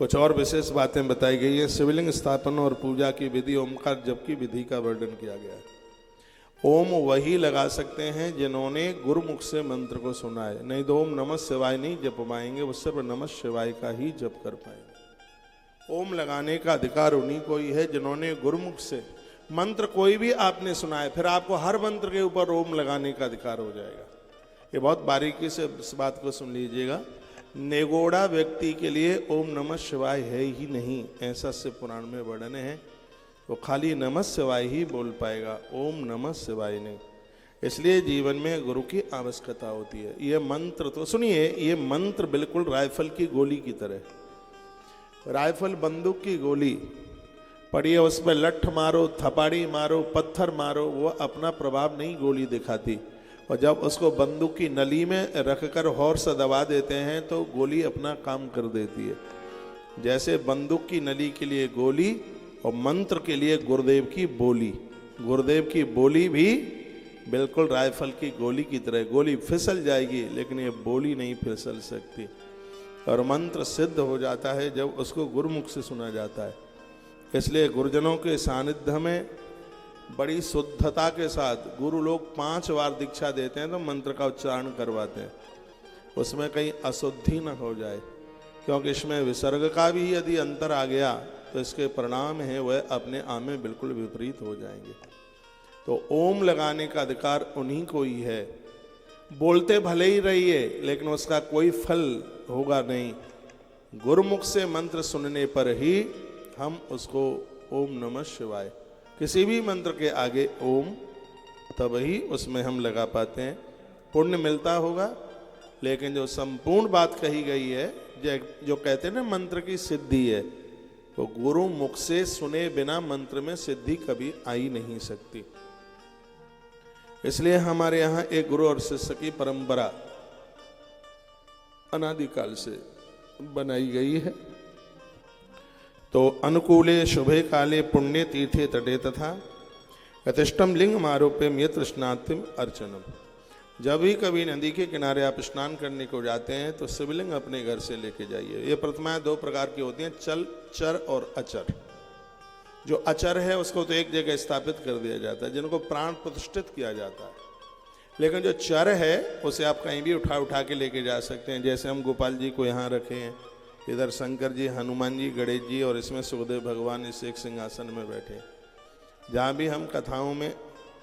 कुछ और विशेष बातें बताई गई है। शिवलिंग स्थापन और पूजा की विधि, ओमकार जप की विधि का वर्णन किया गया है। ओम वही लगा सकते हैं जिन्होंने गुरुमुख से मंत्र को सुना है, नहीं तो ओम नमः शिवाय नहीं जप पाएंगे, वो सिर्फ नमः शिवाय का ही जप कर पाएंगे। ओम लगाने का अधिकार उन्हीं को ही है जिन्होंने गुरुमुख से मंत्र कोई भी आपने सुना है, फिर आपको हर मंत्र के ऊपर ओम लगाने का अधिकार हो जाएगा। ये बहुत बारीकी से इस बात को सुन लीजिएगा। निगोड़ा व्यक्ति के लिए ओम नमः शिवाय है ही नहीं, ऐसा शिव पुराण में वर्णन है। वो खाली नमः शिवाय ही बोल पाएगा, ओम नमः शिवाय नहीं। इसलिए जीवन में गुरु की आवश्यकता होती है। ये मंत्र तो सुनिए, ये मंत्र बिल्कुल राइफल की गोली की तरह। राइफल बंदूक की गोली पड़ी है, उस पर लठ मारो, थपाड़ी मारो, पत्थर मारो, वो अपना प्रभाव नहीं गोली दिखाती। और जब उसको बंदूक की नली में रखकर हॉर्स दबा देते हैं तो गोली अपना काम कर देती है। जैसे बंदूक की नली के लिए गोली और मंत्र के लिए गुरुदेव की बोली। गुरुदेव की बोली भी बिल्कुल राइफल की गोली की तरह, गोली फिसल जाएगी लेकिन ये बोली नहीं फिसल सकती। और मंत्र सिद्ध हो जाता है जब उसको गुरुमुख से सुना जाता है। इसलिए गुरुजनों के सानिध्य में बड़ी शुद्धता के साथ गुरु लोग 5 बार दीक्षा देते हैं तो मंत्र का उच्चारण करवाते हैं, उसमें कहीं अशुद्धि न हो जाए, क्योंकि इसमें विसर्ग का भी यदि अंतर आ गया तो इसके परिणाम हैं वह अपने आप में बिल्कुल विपरीत हो जाएंगे। तो ओम लगाने का अधिकार उन्हीं को ही है। बोलते भले ही रहिए लेकिन उसका कोई फल होगा नहीं। गुरुमुख से मंत्र सुनने पर ही हम उसको ओम नमः शिवाय, किसी भी मंत्र के आगे ओम, तब ही उसमें हम लगा पाते हैं, पुण्य मिलता होगा। लेकिन जो संपूर्ण बात कही गई है, जो कहते हैं ना मंत्र की सिद्धि है, तो गुरु मुख से सुने बिना मंत्र में सिद्धि कभी आ ही नहीं सकती। इसलिए हमारे यहाँ एक गुरु और शिष्य की परंपरा अनादिकाल से बनाई गई है। तो अनुकूले शुभे काले पुण्य तीर्थे तटे तथा यतिष्ठम लिंग आरोप्यम ये तृष्णातिम अर्चनम। जब भी कभी नदी के किनारे आप स्नान करने को जाते हैं तो शिवलिंग अपने घर से लेके जाइए। ये प्रतिमाएं 2 प्रकार की होती हैं, चर और अचर। जो अचर है उसको तो एक जगह स्थापित कर दिया जाता है, जिनको प्राण प्रतिष्ठित किया जाता है। लेकिन जो चर है उसे आप कहीं भी उठा के लेके जा सकते हैं। जैसे हम गोपाल जी को यहाँ रखे हैं, इधर शंकर जी, हनुमान जी, गणेश जी और इसमें सुखदेव भगवान इस एक सिंहासन में बैठे। जहाँ भी हम कथाओं में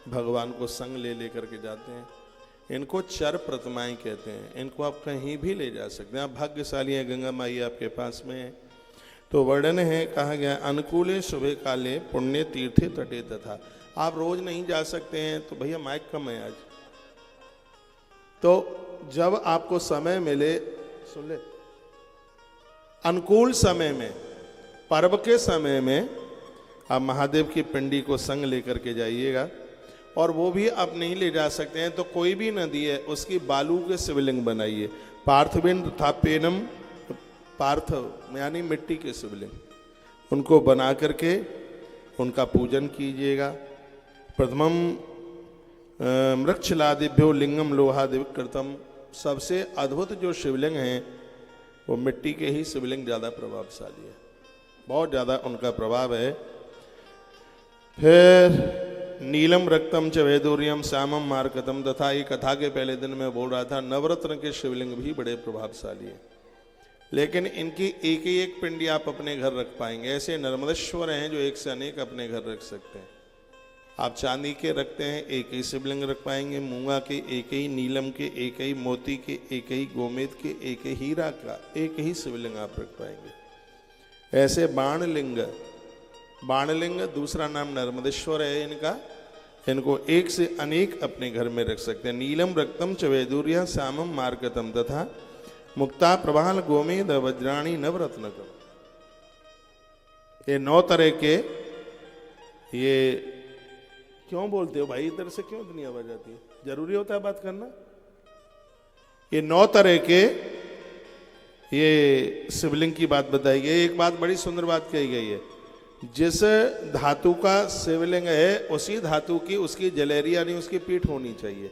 भगवान को संग ले लेकर के जाते हैं, इनको चर प्रतिमाएं कहते हैं। इनको आप कहीं भी ले जा सकते हैं। आप भाग्यशाली हैं, गंगा माई आपके पास में है। तो वर्णन है, कहा गया अनुकूले शुभे काले पुण्य तीर्थे तटे तथा। आप रोज नहीं जा सकते हैं तो भैया माइक कम है आज, तो जब आपको समय मिले सुन ले, अनुकूल समय में, पर्व के समय में आप महादेव की पिंडी को संग लेकर के जाइएगा। और वो भी आप नहीं ले जा सकते हैं तो कोई भी नदी है उसकी बालू के शिवलिंग बनाइए। पार्थिवेन तथा पेनम, पार्थ यानी मिट्टी के शिवलिंग, उनको बना करके उनका पूजन कीजिएगा। प्रथमम मृक्षलादिभ्यो लिंगम लोहादिव कृतम। सबसे अद्भुत जो शिवलिंग हैं वो मिट्टी के ही शिवलिंग ज़्यादा प्रभावशाली है, बहुत ज़्यादा उनका प्रभाव है। फिर नीलम रक्तम च वैदूर्यम श्यामम मार्कतम, तथा ये कथा के पहले दिन में बोल रहा था, नवरत्न के शिवलिंग भी बड़े प्रभावशाली है। लेकिन इनकी एक ही एक पिंडी आप अपने घर रख पाएंगे। ऐसे नर्मदेश्वर हैं जो एक से अनेक अपने घर रख सकते हैं। आप चांदी के रखते हैं, एक ही शिवलिंग रख पाएंगे। मूंगा के एक ही, नीलम के एक ही, मोती के एक ही, गोमेद के एक ही, हीरा का एक ही शिवलिंग आप रख पाएंगे। ऐसे बाणलिंग, बाणलिंग दूसरा नाम नर्मदेश्वर है इनका, इनको एक से अनेक अपने घर में रख सकते हैं। नीलम रक्तम च वैदूर्य श्यामम मार्गतम तथा मुक्ता प्रभाल गोमेद वज्राणी नवरत्नकम। ये 9 तरह के, ये क्यों बोलते हो भाई, इधर से क्यों इतनी आवाज आती है, जरूरी होता है बात करना। ये 9 तरह के ये शिवलिंग की बात बताई गई। एक बात बड़ी सुंदर बात कही गई है, जिस धातु का शिवलिंग है उसी धातु की उसकी जलेरी यानी उसकी पीठ होनी चाहिए।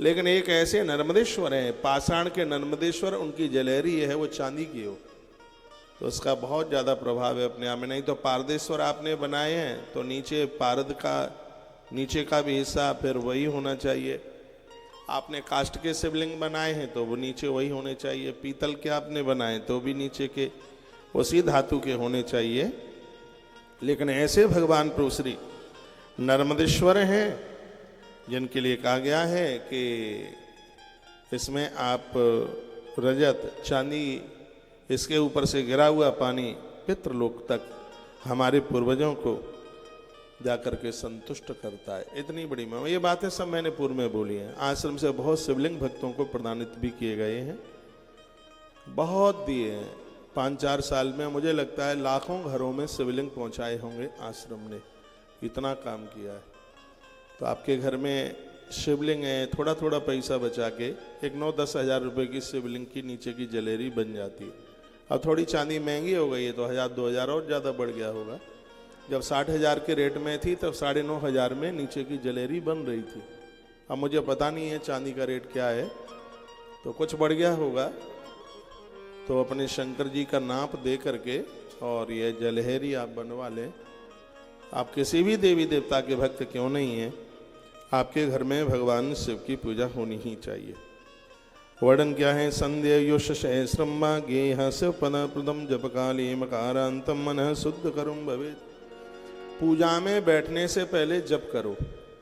लेकिन एक ऐसे नर्मदेश्वर हैं, पाषाण के नर्मदेश्वर, उनकी जलेरी है वो चांदी की हो। तो उसका बहुत ज़्यादा प्रभाव है अपने आप में। नहीं तो पारदेश्वर आपने बनाए हैं तो नीचे पारद का नीचे का भी हिस्सा फिर वही होना चाहिए। आपने काष्ठ के शिवलिंग बनाए हैं तो वो नीचे वही होने चाहिए। पीतल के आपने बनाए तो भी नीचे के उसी धातु के होने चाहिए। लेकिन ऐसे भगवान प्रभु श्री नर्मदेश्वर हैं जिनके लिए कहा गया है कि इसमें आप रजत चांदी इसके ऊपर से गिरा हुआ पानी पितृलोक तक हमारे पूर्वजों को जाकर के संतुष्ट करता है। इतनी बड़ी महिमा। ये बातें सब मैंने पूर्व में बोली हैं। आश्रम से बहुत शिवलिंग भक्तों को प्रदानित भी किए गए हैं, बहुत दिए हैं। 5-4 साल में मुझे लगता है लाखों घरों में शिवलिंग पहुंचाए होंगे आश्रम ने, इतना काम किया है। तो आपके घर में शिवलिंग है, थोड़ा थोड़ा पैसा बचा के एक 9-10 हज़ार रुपये की शिवलिंग की नीचे की जलेरी बन जाती है। अब थोड़ी चांदी महंगी हो गई है तो 1000-2000 और ज़्यादा बढ़ गया होगा। जब 60,000 के रेट में थी तब 9,500 में नीचे की जलेरी बन रही थी। अब मुझे पता नहीं है चांदी का रेट क्या है, तो कुछ बढ़ गया होगा। तो अपने शंकर जी का नाप दे करके और ये जलहरी आप बनवा लें। आप किसी भी देवी देवता के भक्त क्यों नहीं हैं, आपके घर में भगवान शिव की पूजा होनी ही चाहिए। वर्णन क्या है? संध्या योश सहस्रमा गेह शिव पद प्रदम जप काली मकारांतम मन शुद्ध करुम भवे। पूजा में बैठने से पहले जप करो,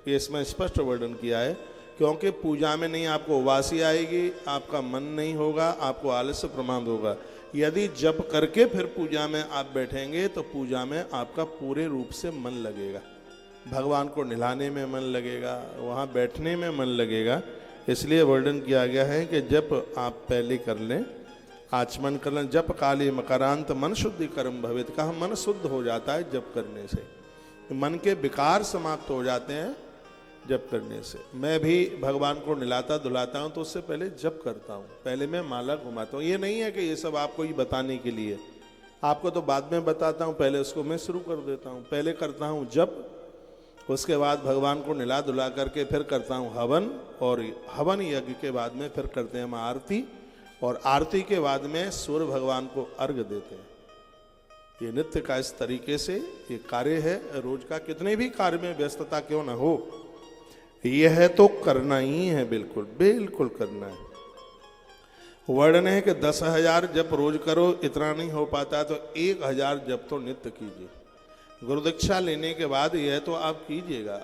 ये इसमें स्पष्ट वर्णन किया है। क्योंकि पूजा में नहीं आपको उबासी आएगी, आपका मन नहीं होगा, आपको आलस्य प्रमाद होगा। यदि जप करके फिर पूजा में आप बैठेंगे तो पूजा में आपका पूरे रूप से मन लगेगा, भगवान को निलाने में मन लगेगा, वहाँ बैठने में मन लगेगा। इसलिए वर्णन किया गया है कि जप आप पहले कर लें, आचमन कर लें। जप काली मकरांत मन शुद्धि कर्म भवेत। कहा मन शुद्ध हो जाता है जप करने से, मन के विकार समाप्त हो जाते हैं जप करने से। मैं भी भगवान को निलाता धुलाता हूँ तो उससे पहले जप करता हूँ, पहले मैं माला घुमाता हूँ। ये नहीं है कि ये सब आपको ही बताने के लिए, आपको तो बाद में बताता हूँ, पहले उसको मैं शुरू कर देता हूँ। पहले करता हूँ जप, उसके बाद भगवान को निला धुला करके फिर करता हूँ हवन, और हवन यज्ञ के बाद में फिर करते हैं हम आरती, और आरती के बाद में सूर्य भगवान को अर्घ देते हैं। ये नित्य का इस तरीके से ये कार्य है रोज का। कितने भी कार्य में व्यस्तता क्यों ना हो, यह तो करना ही है, बिल्कुल बिल्कुल करना है। वर्णन है कि 10,000 जप रोज करो, इतना नहीं हो पाता तो 1,000 जप तो नित्य कीजिए। गुरुदीक्षा लेने के बाद यह तो आप कीजिएगा,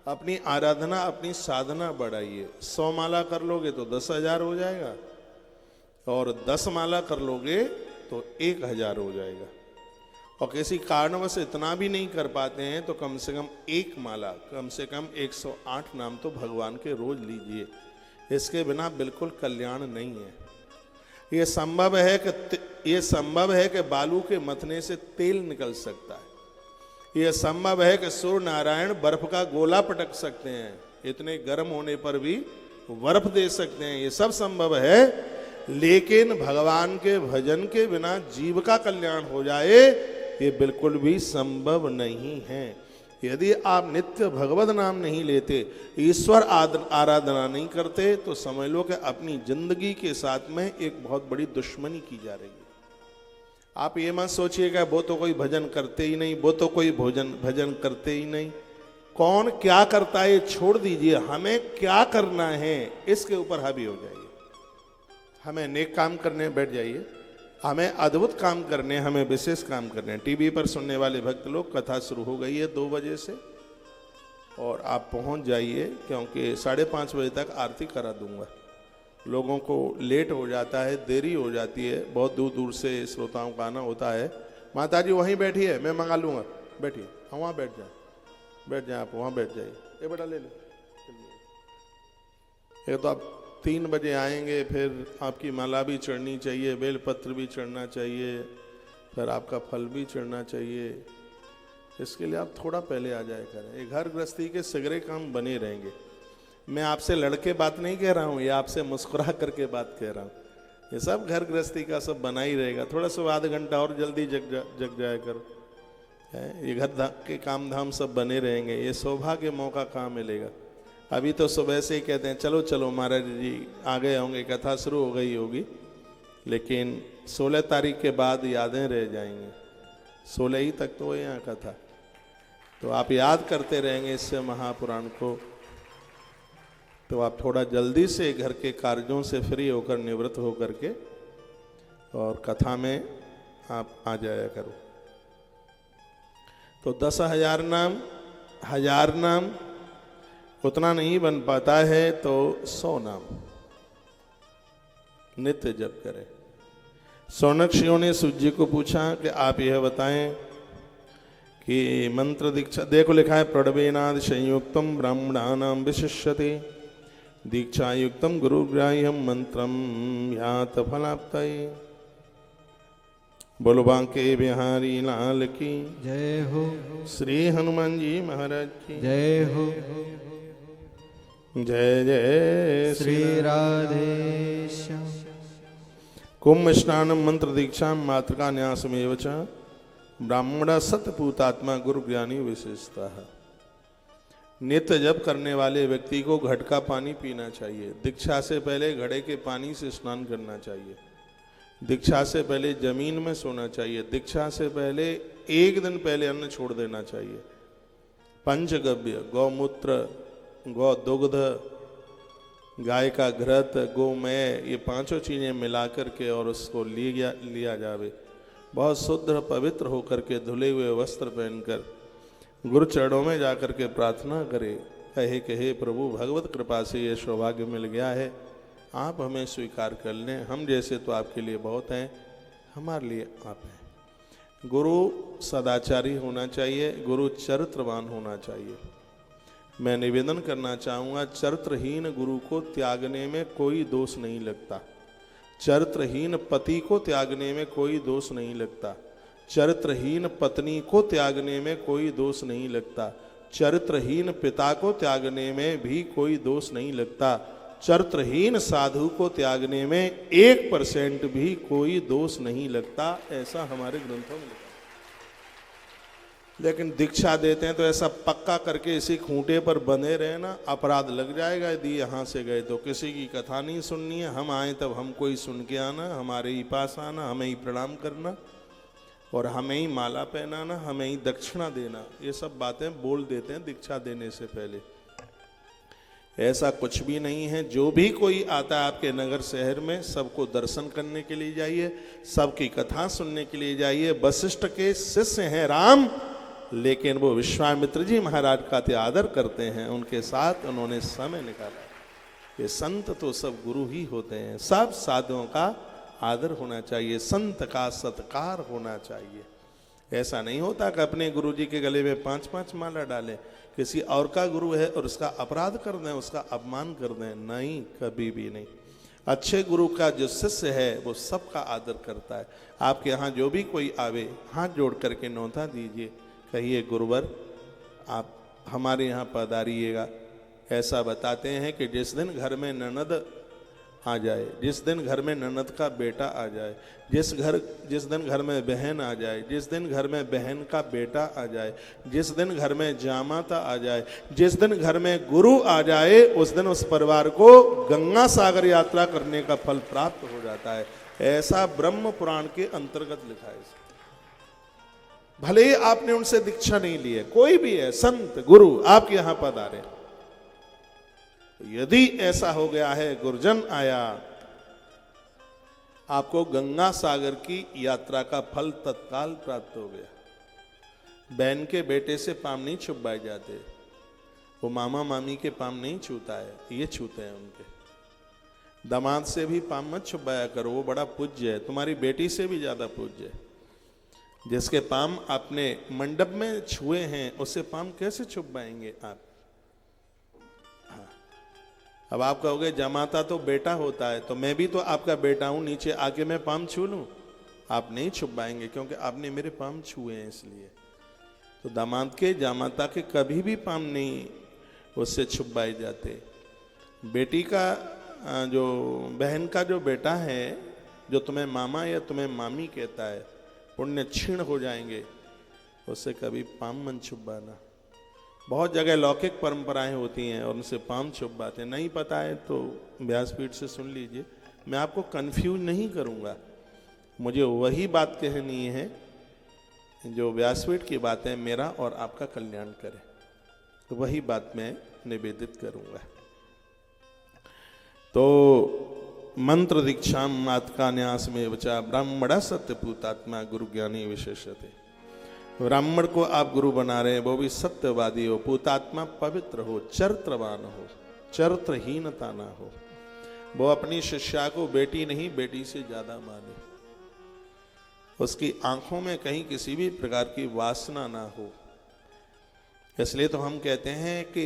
अपनी आराधना अपनी साधना बढ़ाइए। 100 माला कर लोगे तो 10,000 हो जाएगा, और 10 माला कर लोगे तो 1,000 हो जाएगा। और किसी कारणवश इतना भी नहीं कर पाते हैं तो कम से कम एक माला, कम से कम 108 नाम तो भगवान के रोज लीजिए। इसके बिना बिल्कुल कल्याण नहीं है। ये संभव है कि बालू के मथने से तेल निकल सकता है। यह संभव है कि सूर्य नारायण बर्फ का गोला पटक सकते हैं, इतने गर्म होने पर भी बर्फ दे सकते हैं। ये सब संभव है, लेकिन भगवान के भजन के बिना जीव का कल्याण हो जाए ये बिल्कुल भी संभव नहीं है। यदि आप नित्य भगवत नाम नहीं लेते, ईश्वर आराधना नहीं करते, तो समझ लो कि अपनी जिंदगी के साथ में एक बहुत बड़ी दुश्मनी की जा रही है। आप ये मत सोचिएगा वो तो कोई भजन करते ही नहीं, वो तो कोई भजन करते ही नहीं। कौन क्या करता है छोड़ दीजिए, हमें क्या करना है इसके ऊपर हावी हो जाइए। हमें नेक काम करने बैठ जाइए, हमें अद्भुत काम करने, हमें विशेष काम करने। टीवी पर सुनने वाले भक्त लोग, कथा शुरू हो गई है 2 बजे से, और आप पहुंच जाइए क्योंकि 5:30 बजे तक आरती करा दूंगा। लोगों को लेट हो जाता है, देरी हो जाती है, बहुत दूर दूर से श्रोताओं का आना होता है। माता जी वहीं बैठी है, मैं मंगा लूँगा, बैठिए। हाँ वहाँ बैठ जाए आप, वहाँ बैठ जाइए। ये बेटा ले लो। ये तो आप 3 बजे आएंगे, फिर आपकी माला भी चढ़नी चाहिए, बेलपत्र भी चढ़ना चाहिए, फिर आपका फल भी चढ़ना चाहिए। इसके लिए आप थोड़ा पहले आ जाया करें। ये घर गृहस्थी के सगरे काम बने रहेंगे। मैं आपसे लड़के बात नहीं कह रहा हूँ, ये आपसे मुस्कुरा करके बात कह रहा हूँ। ये सब घर गृहस्थी का सब बना ही रहेगा। थोड़ा सा आधा घंटा और जल्दी जग जाया करो। ये घर के काम धाम सब बने रहेंगे। ये सौभाग्य मौका कहाँ मिलेगा। अभी तो सुबह से ही कहते हैं चलो चलो महाराज जी आ गए होंगे, कथा शुरू हो गई होगी, लेकिन 16 तारीख के बाद यादें रह जाएंगी। 16 ही तक तो यहाँ का था, तो आप याद करते रहेंगे इससे महापुराण को। तो आप थोड़ा जल्दी से घर के कार्यों से फ्री होकर, निवृत्त होकर के और कथा में आप आ जाया करो। तो 10,000 नाम, 1000 नाम उतना नहीं बन पाता है, तो 100 नाम नित्य जप करें। सौनक्षियों ने सूत जी को पूछा कि आप यह बताएं कि मंत्र दीक्षा, देखो लिखा है प्रणवेनाद संयुक्तम ब्राह्मणानाम विशिष्यते दीक्षा युक्तम गुरुग्राह्यम मंत्रम यात फलाप्तये। बोलो बांके बिहारी लाल की जय हो। श्री हनुमान जी महाराज की जय हो। जय जय श्री राधे श्याम। कुंभ स्नानम मंत्र दीक्षा मातृका न्यासमेव च ब्राह्मण सतपूतात्मा गुरु ज्ञानी विशेषता। नित्य जप करने वाले व्यक्ति को घट का पानी पीना चाहिए। दीक्षा से पहले घड़े के पानी से स्नान करना चाहिए। दीक्षा से पहले जमीन में सोना चाहिए। दीक्षा से पहले एक दिन पहले अन्न छोड़ देना चाहिए। पंचगव्य, गौमूत्र, गौ दुग्ध, गाय का घृत, गोमय, ये 5 चीजें मिलाकर के और उसको लिया जावे। बहुत शुद्ध पवित्र होकर के धुले हुए वस्त्र पहनकर गुरु चरणों में जाकर के प्रार्थना करे, कहे कि हे प्रभु, भगवत कृपा से ये सौभाग्य मिल गया है, आप हमें स्वीकार कर लें। हम जैसे तो आपके लिए बहुत हैं, हमारे लिए आप हैं। गुरु सदाचारी होना चाहिए, गुरु चरित्रवान होना चाहिए। मैं निवेदन करना चाहूँगा, चरित्रहीन गुरु को त्यागने में कोई दोष नहीं लगता। चरित्रहीन पति को त्यागने में कोई दोष नहीं लगता। चरित्रहीन पत्नी को त्यागने में कोई दोष नहीं लगता। चरित्रहीन पिता को त्यागने में भी कोई दोष नहीं लगता। चरित्रहीन साधु को त्यागने में 1% भी कोई दोष नहीं लगता, ऐसा हमारे ग्रंथों में लिखा। लेकिन दीक्षा देते हैं तो ऐसा पक्का करके इसी खूंटे पर बंधे रहे ना, अपराध लग जाएगा यदि यहाँ से गए तो। किसी की कथा नहीं सुननी है, हम आए तब हमको ही सुन के आना, हमारे ही पास आना, हमें ही प्रणाम करना और हमें ही माला पहनाना, हमें ही दक्षिणा देना, ये सब बातें बोल देते हैं दीक्षा देने से पहले। ऐसा कुछ भी नहीं है। जो भी कोई आता है आपके नगर शहर में, सबको दर्शन करने के लिए जाइए, सबकी कथा सुनने के लिए जाइए। वशिष्ठ के शिष्य हैं राम, लेकिन वो विश्वामित्र जी महाराज का आदर करते हैं, उनके साथ उन्होंने समय निकाला। ये संत तो सब गुरु ही होते हैं। सब साधुओं का आदर होना चाहिए, संत का सत्कार होना चाहिए। ऐसा नहीं होता कि अपने गुरु जी के गले में 5-5 माला डालें, किसी और का गुरु है और उसका अपराध कर दें, उसका अपमान कर दें। नहीं, कभी भी नहीं। अच्छे गुरु का जो शिष्य है वो सबका आदर करता है। आपके यहाँ जो भी कोई आवे, हाथ जोड़ करके न्योता दीजिए, कहिए गुरुवर आप हमारे यहाँ पधारिएगा। ऐसा बताते हैं कि जिस दिन घर में ननद आ जाए, जिस दिन घर में ननद का बेटा आ जाए, जिस दिन घर में बहन आ जाए, जिस दिन घर में बहन का बेटा आ जाए, जिस दिन घर में जामाता आ जाए, जिस दिन घर में गुरु आ जाए, उस दिन उस परिवार को गंगा सागर यात्रा करने का फल प्राप्त हो जाता है। ऐसा ब्रह्म पुराण के अंतर्गत लिखा है। भले ही आपने उनसे दीक्षा नहीं ली है, कोई भी है संत गुरु आपके यहां पधारे, यदि ऐसा हो गया है, गुरुजन आया, आपको गंगा सागर की यात्रा का फल तत्काल प्राप्त हो गया। बहन के बेटे से पाम नहीं छुपाए जाते, वो मामा मामी के पाम नहीं छूता है, ये छूते हैं उनके। दामाद से भी पाम मत छुपाया करो, वो बड़ा पूज्य है, तुम्हारी बेटी से भी ज्यादा पूज्य है। जिसके पाम आपने मंडप में छुए हैं, उससे पाम कैसे छुपाएंगे आप? अब आप कहोगे जमाता तो बेटा होता है, तो मैं भी तो आपका बेटा हूं, नीचे आके मैं पाम छू लूं? आप नहीं छुपाएंगे, क्योंकि आपने मेरे पाम छुए हैं इसलिए। तो दामाद के जामाता के कभी भी पाम नहीं उससे छुपाए जाते। बेटी का जो बहन का जो बेटा है, जो तुम्हें मामा या तुम्हें मामी कहता है, पुण्य क्षीण हो जाएंगे, उससे कभी पाम मन छुपाना। बहुत जगह लौकिक परंपराएं होती हैं और उनसे पाम छुपाते हैं। नहीं पता है तो व्यासपीठ से सुन लीजिए, मैं आपको कंफ्यूज नहीं करूंगा। मुझे वही बात कहनी है जो व्यासपीठ की बातें मेरा और आपका कल्याण करे, तो वही बात मैं निवेदित करूंगा। तो मंत्र दीक्षा मातका न्यास में बचा ब्राह्मण सत्यपूतात्मा गुरु ज्ञानी विशेषते। ब्राह्मण को आप गुरु बना रहे हैं, वो भी सत्यवादी हो, पूतात्मा पवित्र हो, चरित्रवान हो, चरित्रहीनता ना हो, वो अपनी शिष्या को बेटी नहीं बेटी से ज्यादा माने, उसकी आंखों में कहीं किसी भी प्रकार की वासना ना हो। इसलिए तो हम कहते हैं कि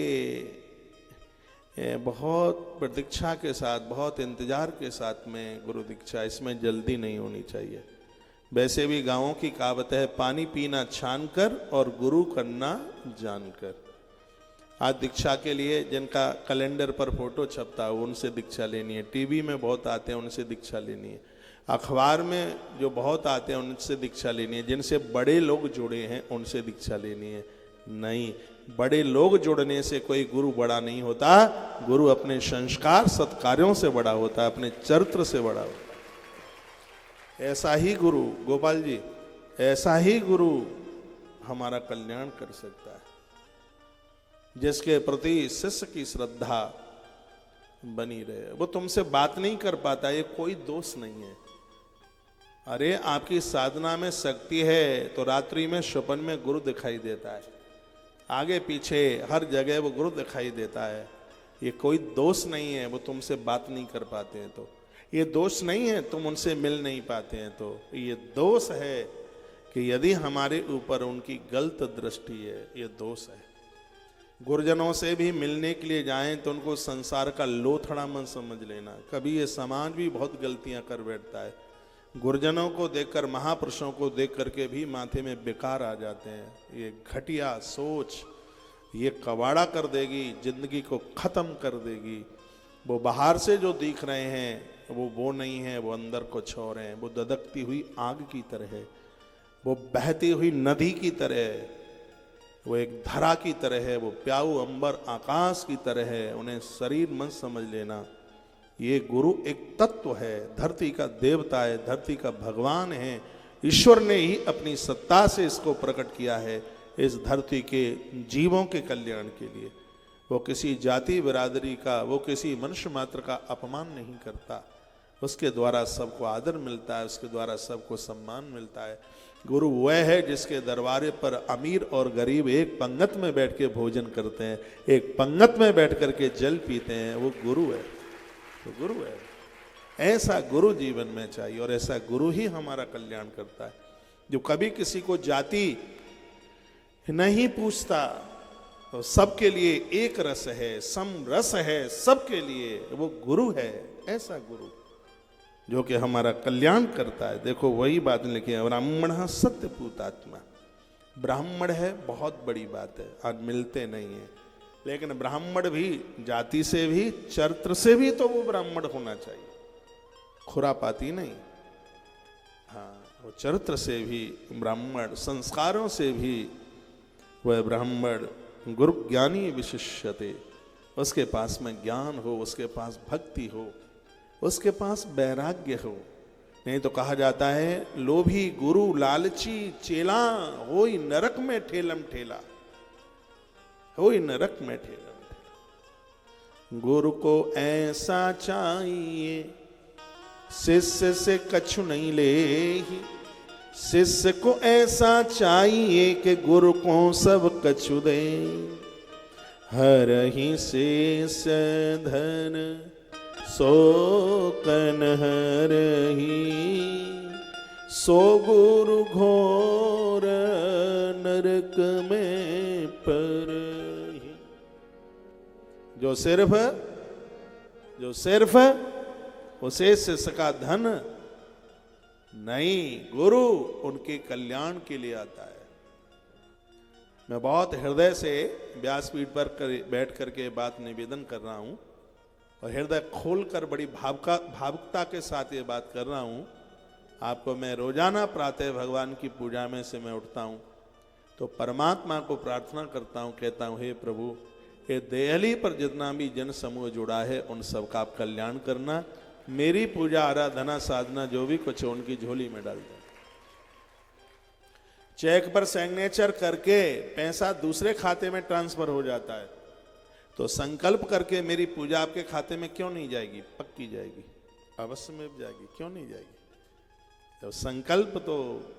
बहुत प्रतीक्षा के साथ, बहुत इंतजार के साथ में गुरु दीक्षा, इसमें जल्दी नहीं होनी चाहिए। वैसे भी गांवों की कहावत है, पानी पीना छान कर और गुरु करना जानकर। आज दीक्षा के लिए जिनका कैलेंडर पर फोटो छपता है उनसे दीक्षा लेनी है, टीवी में बहुत आते हैं उनसे दीक्षा लेनी है, अखबार में जो बहुत आते हैं उनसे दीक्षा लेनी है, जिनसे बड़े लोग जुड़े हैं उनसे दीक्षा लेनी है। नहीं, बड़े लोग जुड़ने से कोई गुरु बड़ा नहीं होता। गुरु अपने संस्कार सत्कार्यों से बड़ा होता है, अपने चरित्र से बड़ा होता है। ऐसा ही गुरु, गोपाल जी, ऐसा ही गुरु हमारा कल्याण कर सकता है, जिसके प्रति शिष्य की श्रद्धा बनी रहे। वो तुमसे बात नहीं कर पाता, ये कोई दोष नहीं है। अरे आपकी साधना में शक्ति है तो रात्रि में स्वप्न में गुरु दिखाई देता है, आगे पीछे हर जगह वो गुरु दिखाई देता है। ये कोई दोष नहीं है वो तुमसे बात नहीं कर पाते हैं तो, ये दोष नहीं है तुम उनसे मिल नहीं पाते हैं तो, ये दोष है कि यदि हमारे ऊपर उनकी गलत दृष्टि है, ये दोष है। गुरुजनों से भी मिलने के लिए जाएं तो उनको संसार का लोथड़ा मत समझ लेना। कभी ये समाज भी बहुत गलतियां कर बैठता है, गुरुजनों को देखकर, महापुरुषों को देख करके भी माथे में बेकार आ जाते हैं। ये घटिया सोच ये कबाड़ा कर देगी, जिंदगी को खत्म कर देगी। वो बाहर से जो दिख रहे हैं वो नहीं है, वो अंदर कुछ और हैं। वो ददकती हुई आग की तरह है, वो बहती हुई नदी की तरह है, वो एक धरा की तरह है, वो प्याऊ अंबर आकाश की तरह है। उन्हें शरीर मत समझ लेना। ये गुरु एक तत्व है, धरती का देवता है, धरती का भगवान है। ईश्वर ने ही अपनी सत्ता से इसको प्रकट किया है इस धरती के जीवों के कल्याण के लिए। वो किसी जाति बिरादरी का, वो किसी मनुष्य मात्र का अपमान नहीं करता। उसके द्वारा सबको आदर मिलता है, उसके द्वारा सबको सम्मान मिलता है। गुरु वह है जिसके दरबारे पर अमीर और गरीब एक पंगत में बैठ के भोजन करते हैं, एक पंगत में बैठ करके जल पीते हैं। वो गुरु है, तो गुरु है। ऐसा गुरु जीवन में चाहिए और ऐसा गुरु ही हमारा कल्याण करता है, जो कभी किसी को जाति नहीं पूछता, तो सबके लिए एक रस है, सम रस है सबके लिए, वो गुरु है। ऐसा गुरु जो कि हमारा कल्याण करता है। देखो वही बात लिखी है, ब्राह्मण सत्यपूतात्मा। ब्राह्मण है बहुत बड़ी बात है, आज मिलते नहीं है, लेकिन ब्राह्मण भी जाति से भी चरित्र से भी तो वो ब्राह्मण होना चाहिए, खुरापाती नहीं। हाँ, वो चरित्र से भी ब्राह्मण, संस्कारों से भी वह ब्राह्मण। गुरु ज्ञानी विशिष्यते, उसके पास में ज्ञान हो, उसके पास भक्ति हो, उसके पास वैराग्य हो। नहीं तो कहा जाता है, लोभी गुरु लालची चेला, होई नरक में ठेलम ठेला, होई नरक में ठेलम ठेला। गुरु को ऐसा चाहिए शिष्य से कछु नहीं ले, शिष्य को ऐसा चाहिए कि गुरु को सब कछु दे। हर ही शेष धन सो कन हर ही, सो गुरु घोर नरक में पर ही। जो सिर्फ उसे शिष्य का धन नहीं, गुरु उनके कल्याण के लिए आता है। मैं बहुत हृदय से व्यासपीठ पर बैठ करके बात निवेदन कर रहा हूं और हृदय खोलकर बड़ी भावुकता के साथ ये बात कर रहा हूं। आपको मैं रोजाना प्रातः भगवान की पूजा में से मैं उठता हूं तो परमात्मा को प्रार्थना करता हूं, कहता हूं, हे प्रभु, ये देहली पर जितना भी जन समूह जुड़ा है उन सबका आप कल्याण करना मेरी पूजा आराधना साधना जो भी कुछ है उनकी झोली में डाल दें। चेक पर सिग्नेचर करके पैसा दूसरे खाते में ट्रांसफर हो जाता है, तो संकल्प करके मेरी पूजा आपके खाते में क्यों नहीं जाएगी? पक्की जाएगी, अवश्य में जाएगी, क्यों नहीं जाएगी? तो संकल्प तो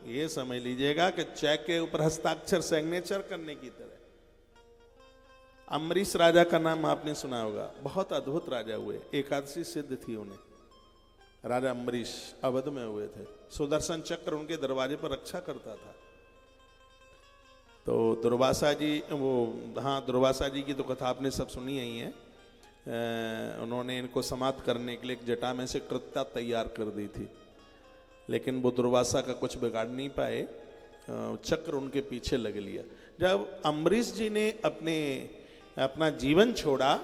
ये समझ लीजिएगा कि चेक के ऊपर हस्ताक्षर सिग्नेचर करने की तरह। अम्बरीश राजा का नाम आपने सुना होगा, बहुत अद्भुत राजा हुए, एकादशी सिद्ध थी उन्हें। राजा अम्बरीश अवध में हुए थे, सुदर्शन चक्र उनके दरवाजे पर रक्षा करता था। तो दुर्वासा जी, दुर्वासा जी की तो कथा आपने सब सुनी ही है। उन्होंने इनको समाप्त करने के लिए एक जटा में से कृत्या तैयार कर दी थी, लेकिन वो दुर्वासा का कुछ बिगाड़ नहीं पाए, चक्र उनके पीछे लग लिया। जब अम्बरीश जी ने अपना जीवन छोड़ा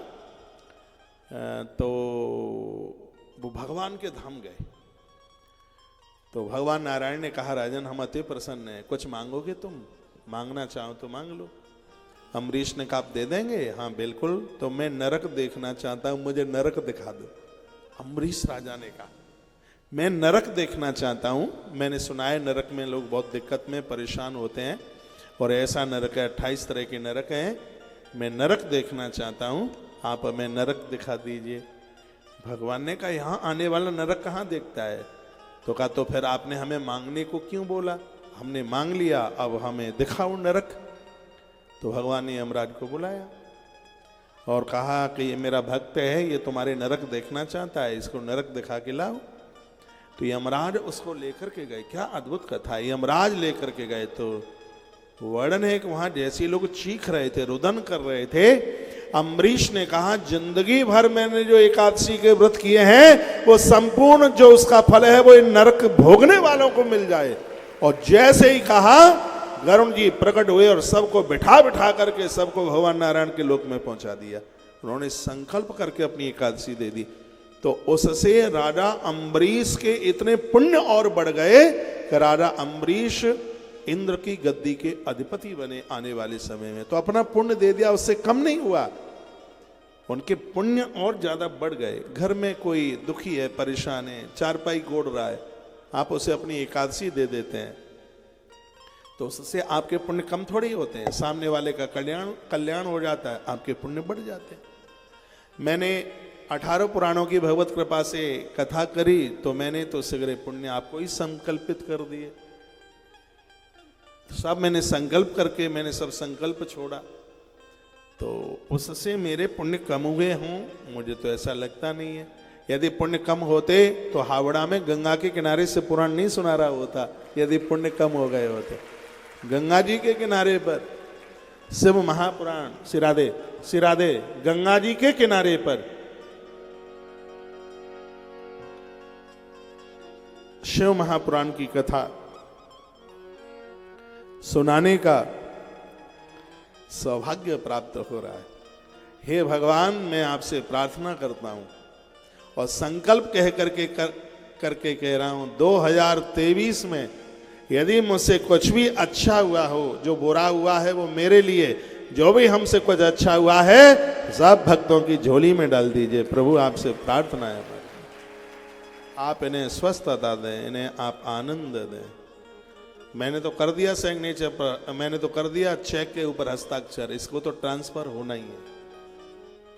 तो वो भगवान के धाम गए। तो भगवान नारायण ने कहा, राजन हम अति प्रसन्न हैं, कुछ मांगोगे तुम? मांगना चाहो तो मांग लो। अम्बरीश ने कहा, आप दे देंगे? हाँ बिल्कुल। तो मैं नरक देखना चाहता हूं, मुझे नरक दिखा दो। अम्बरीश राजा ने कहा, मैं नरक देखना चाहता हूं, मैंने सुना है नरक में लोग बहुत दिक्कत में परेशान होते हैं, और ऐसा नरक है, 28 तरह के नरक हैं, मैं नरक देखना चाहता हूं, आप हमें नरक दिखा दीजिए। भगवान ने कहा, यहां आने वाला नरक कहां देखता है? तो कहा, तो फिर आपने हमें मांगने को क्यों बोला? हमने मांग लिया, अब हमें दिखाओ नरक। तो भगवान ने यमराज को बुलाया और कहा कि ये मेरा भक्त है, ये तुम्हारे नरक देखना चाहता है, इसको नरक दिखा के लाओ। तो यमराज उसको लेकर के गए। क्या अद्भुत कथा है। यमराज लेकर के गए तो वर्णन है कि वहां जैसे लोग चीख रहे थे, रुदन कर रहे थे, अम्बरीश ने कहा, जिंदगी भर मैंने जो एकादशी के व्रत किए हैं वो संपूर्ण जो उसका फल है वो इन नरक भोगने वालों को मिल जाए। और जैसे ही कहा, वरुण जी प्रकट हुए और सबको बिठा बिठा करके सबको भगवान नारायण के लोक में पहुंचा दिया। उन्होंने संकल्प करके अपनी एकादशी दे दी। तो उससे राजा अम्बरीश के इतने पुण्य और बढ़ गए कि राजा अम्बरीश इंद्र की गद्दी के अधिपति बने आने वाले समय में। तो अपना पुण्य दे दिया, उससे कम नहीं हुआ, उनके पुण्य और ज्यादा बढ़ गए। घर में कोई दुखी है, परेशान है, चारपाई गोड़ रहा है, आप उसे अपनी एकादशी दे देते हैं तो उससे आपके पुण्य कम थोड़ी होते हैं, सामने वाले का कल्याण हो जाता है, आपके पुण्य बढ़ जाते हैं। मैंने 18 पुराणों की भगवत कृपा से कथा करी तो मैंने तो सगरे पुण्य आपको ही संकल्पित कर दिए। सब मैंने संकल्प करके मैंने सब संकल्प छोड़ा, तो उससे मेरे पुण्य कम हुए हों, मुझे तो ऐसा लगता नहीं है। यदि पुण्य कम होते तो हावड़ा में गंगा के किनारे से पुराण नहीं सुना रहा होता। यदि पुण्य कम हो गए होते, गंगा जी के किनारे पर शिव महापुराण, सिरादे गंगा जी के किनारे पर शिव महापुराण की कथा सुनाने का सौभाग्य प्राप्त हो रहा है। हे भगवान, मैं आपसे प्रार्थना करता हूं और संकल्प करके कह रहा हूं, 2023 में यदि मुझसे कुछ भी अच्छा हुआ हो, जो बुरा हुआ है वो मेरे लिए, जो भी हमसे कुछ अच्छा हुआ है सब भक्तों की झोली में डाल दीजिए। प्रभु आपसे प्रार्थना है, आप इन्हें स्वस्थता दें, इन्हें आप आनंद दें। मैंने तो कर दिया सिग्नेचर पर, मैंने तो कर दिया चेक के ऊपर हस्ताक्षर, इसको तो ट्रांसफर होना ही है,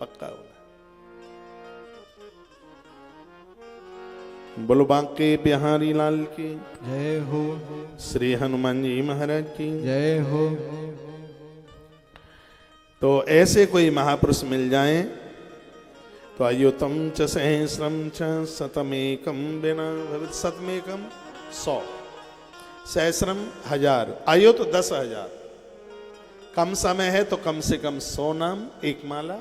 पक्का होना। बोलो बांके बिहारी लाल की जय हो, श्री हनुमान जी महाराज की जय हो। तो ऐसे कोई महापुरुष मिल जाएं तो अयुतम च सहस्रम च शतमेकम बिना भवित, शतमेकम 100, सहस्रम 1000, अयुत 10,000। कम समय है तो कम से कम 100 नाम, एक माला।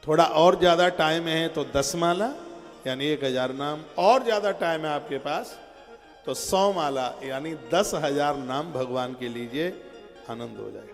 थोड़ा और ज्यादा टाइम है तो 10 माला यानी 1000 नाम। और ज्यादा टाइम है आपके पास तो 100 माला यानी 10,000 नाम भगवान के लीजिए, आनंद हो जाए।